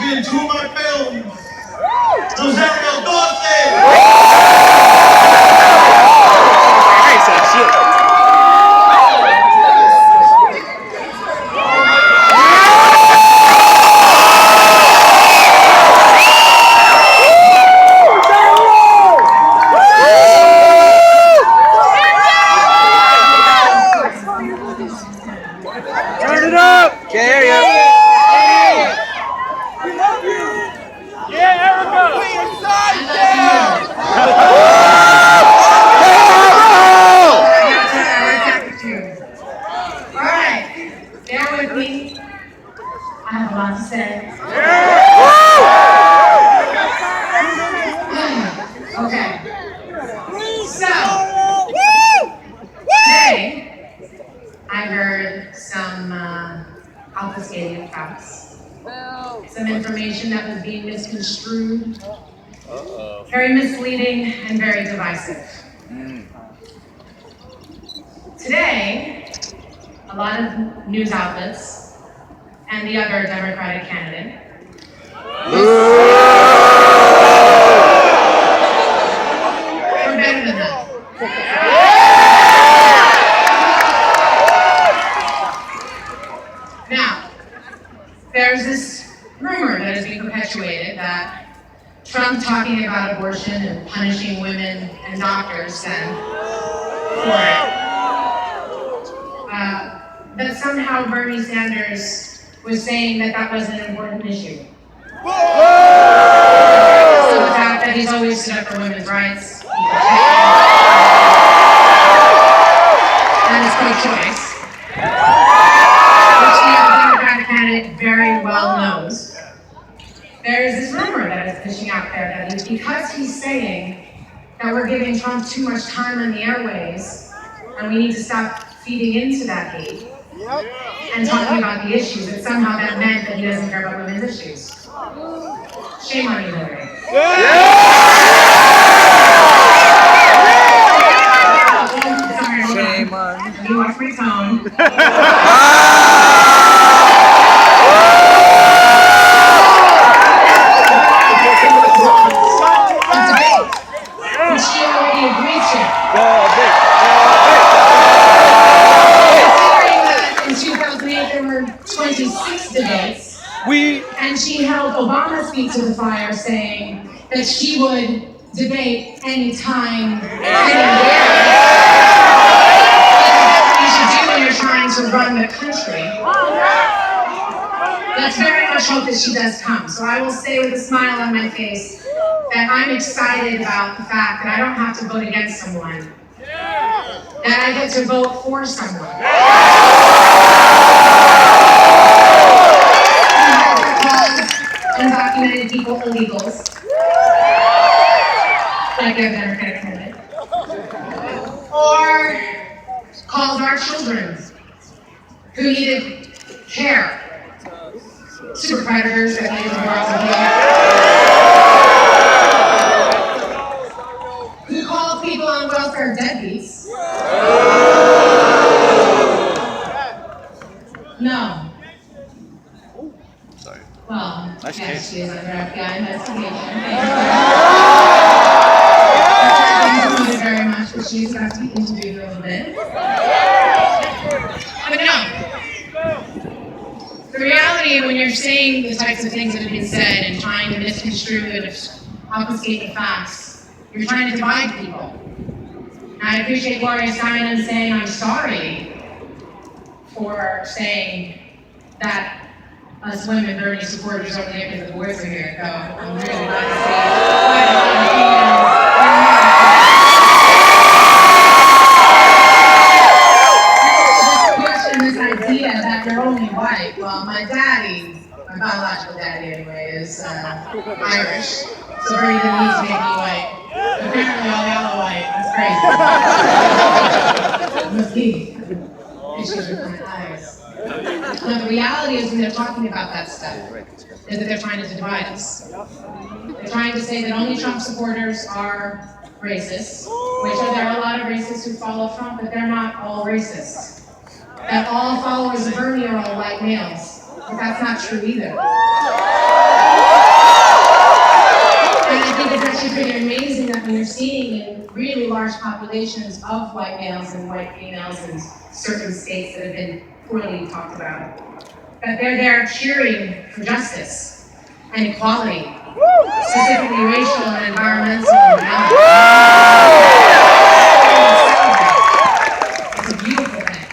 been to my films. Rosario, Dawson. Turn it up! There you go. We love you! Yeah, Erica! We inside there! Alright, bear with me. I have a lot to say. Okay. So, today, I heard some obfuscated facts, some information that was being misconstrued, very misleading and very divisive. Today, a lot of news outlets and the other Democratic candidate we're better than that. Now, there's this rumor that is being perpetuated that Trump talking about abortion and punishing women and doctors and for it, that somehow Bernie Sanders was saying that that wasn't an important issue. So the fact that he's always stood up for women's rights, and it's pro-choice, which the Democratic candidate very well knows. There is this rumor that is pushing out there that is because he's saying that we're giving Trump too much time on the airways and we need to stop feeding into that hate and talking about the issues, that somehow that meant that he doesn't care about women's issues. Shame on you, Hillary. Shame on. You watch my tone. She already agreed to. Considering that in 2008 there were 26 debates, and she held Obama feet to the fire saying that she would debate anytime, anywhere. That's what you should do when you're trying to run the country. Let's very much hope that she does come. So I will say with a smile on my face that I'm excited about the fact that I don't have to vote against someone, that I get to vote for someone. Undocumented people illegals, like the Democratic candidate, or calls our children who needed care super predators that needed the world to heal. Who called people on welfare deadbeats? No. Well, yes, she is under FBI investigation. Thank you very much, but she's got to be interviewed a little bit. But no. The reality, when you're saying the types of things that have been said and trying to misconstrue and obfuscate the facts, you're trying to divide people. And I appreciate Gloria Steinem saying, I'm sorry for saying that us women, Bernie supporters, only because the boys are here. So I'm really glad to see quite a lot of females. This idea that you're only white. Well, my daddy, my biological daddy anyway, is Irish. So Bernie didn't need to make me white. Apparently all y'all are white. That's crazy. Must be issues with my eyes. Now the reality is when they're talking about that stuff, is that they're trying to divide us. They're trying to say that only Trump supporters are racists, which there are a lot of racists who follow Trump, but they're not all racists. That all followers of Bernie are all white males, but that's not true either. populations of white males and white females in certain states that have been poorly talked about. That they're there cheering for justice and equality, specifically racial and environmental and health. It's a beautiful thing.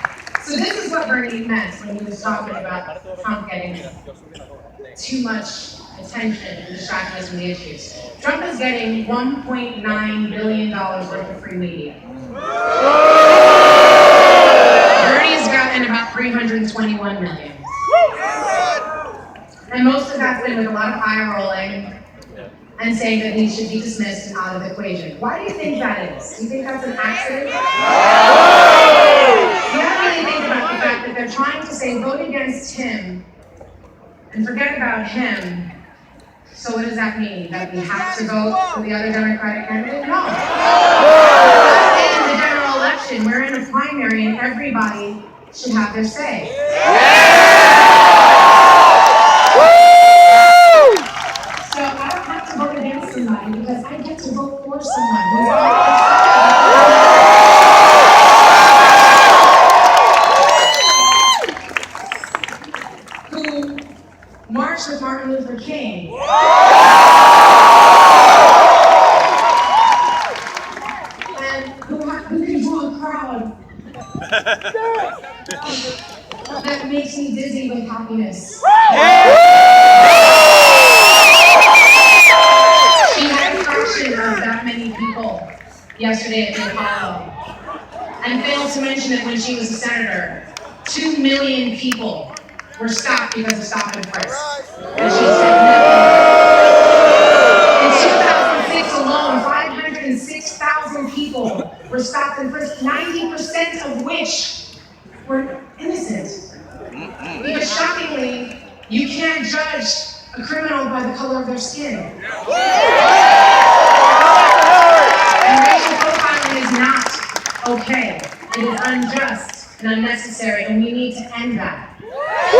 So this is what Bernie meant when he was talking about Trump getting too much attention and distracting us from the issues. Trump is getting $1.9 billion worth of free media. Bernie's gotten about $321 million. And most of that's been with a lot of eye rolling and saying that he should be dismissed and out of the equation. Why do you think that is? Do you think that's an accident? You don't really think about the fact that they're trying to say vote against him and forget about him. So what does that mean? That we have to vote for the other Democratic candidate? No. In the general election, we're in a primary and everybody should have their say. So I don't have to vote against somebody because I get to vote for someone who's who marched with Martin Luther King. And who can draw a crowd that makes me dizzy with happiness. She had a fraction of that many people yesterday at the Apollo, and failed to mention that when she was a senator, 2 million people were stopped because of stop and frisk. And she said nothing. In 2006 alone, 506,000 people were stopped and frisked, 90% of which were innocent. Because shockingly, you can't judge a criminal by the color of their skin. And racial profiling is not okay. It is unjust and unnecessary, and we need to end that. So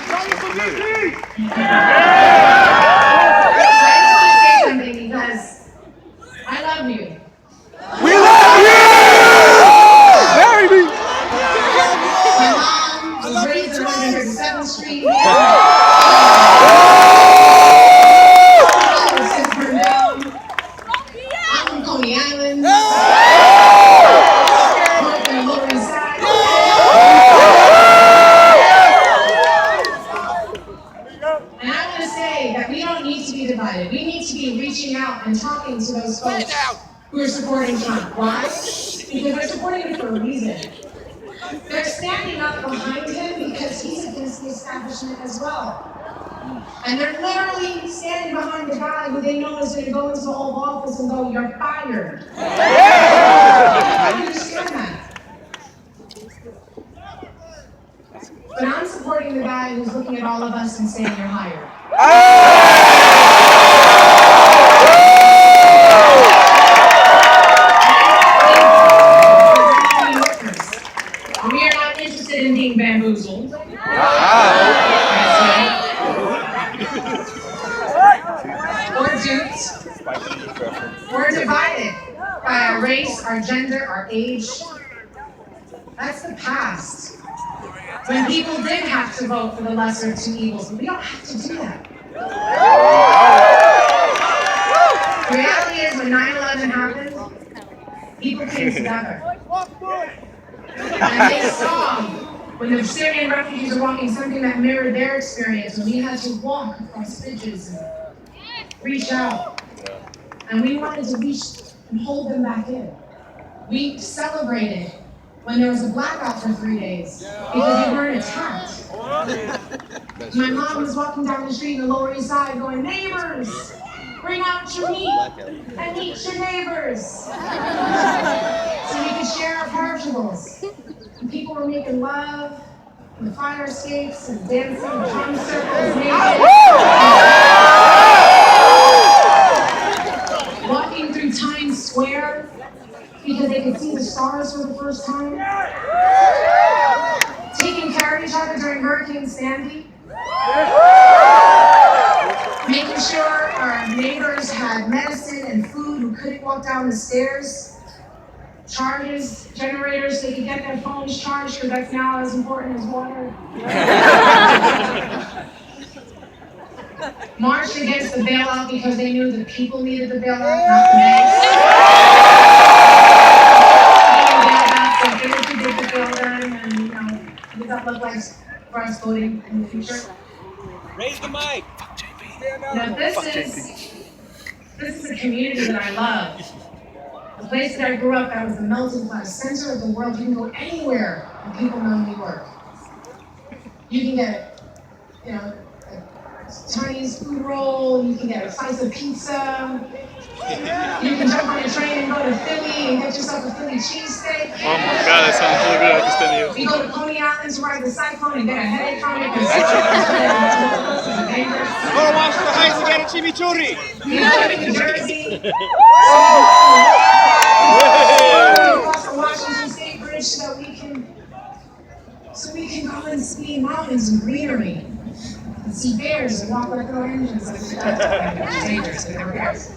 I just want to say something because I love you. We love you! Baby! My mom was raised on 107th Street. I'm from Coney Island. I'm from the Lower East Side. And I want to say that we don't need to be divided. We need to be reaching out and talking to those folks who are supporting Trump. Why? Because they're supporting him for a reason. They're standing up behind him because he's against the establishment as well. And they're literally standing behind the guy who they know is going to go into the Oval Office and go, "You're fired." I don't understand that. But I'm supporting the guy who's looking at all of us and saying, "You're hired." We are not interested in being bamboozled. Or duped. We're divided by our race, our gender, our age. That's the past. When people did have to vote for the lesser of two evils, but we don't have to do that. The reality is, when 9/11 happened, people came together. And they saw, when the Syrian refugees were walking, something that mirrored their experience, when we had to walk across bridges and reach out. And we wanted to reach and hold them back in. We celebrated when there was a blackout for 3 days because we weren't attacked. My mom was walking down the street in the Lower East Side going, "Neighbors, bring out your meat and eat your neighbors." So we could share our perishables. And people were making love, and the fire escapes, and dancing, and drum circles, walking through Times Square because they could see the stars for the first time. Taking care of each other during Hurricane Sandy. Making sure our neighbors had medicine and food, who walk down the stairs, charges, generators, so they can get their phones charged, because that's now as important as water. Marched against the bailout because they knew the people needed the bailout, not the banks. They were too big to bail them, and what that look like for us voting in the future. Raise the mic. This is a community that I love. The place that I grew up, that was the melting pot, center of the world. You can go anywhere and people know New York. You can get, a Chinese food roll, you can get a slice of pizza, you can jump on a train and go to Philly and get yourself a Philly cheesesteak. Oh my God, that sounds really good. I can stand you. You go to Coney Island to ride the cyclone and get a headache from it because it's dangerous. Go to Washington Heights and get a chimichurri. You go to New Jersey. Across the Washington State Bridge so we can go and see mountains and greenery. And see bears and walk with no engines like it's dangerous, but they're bears.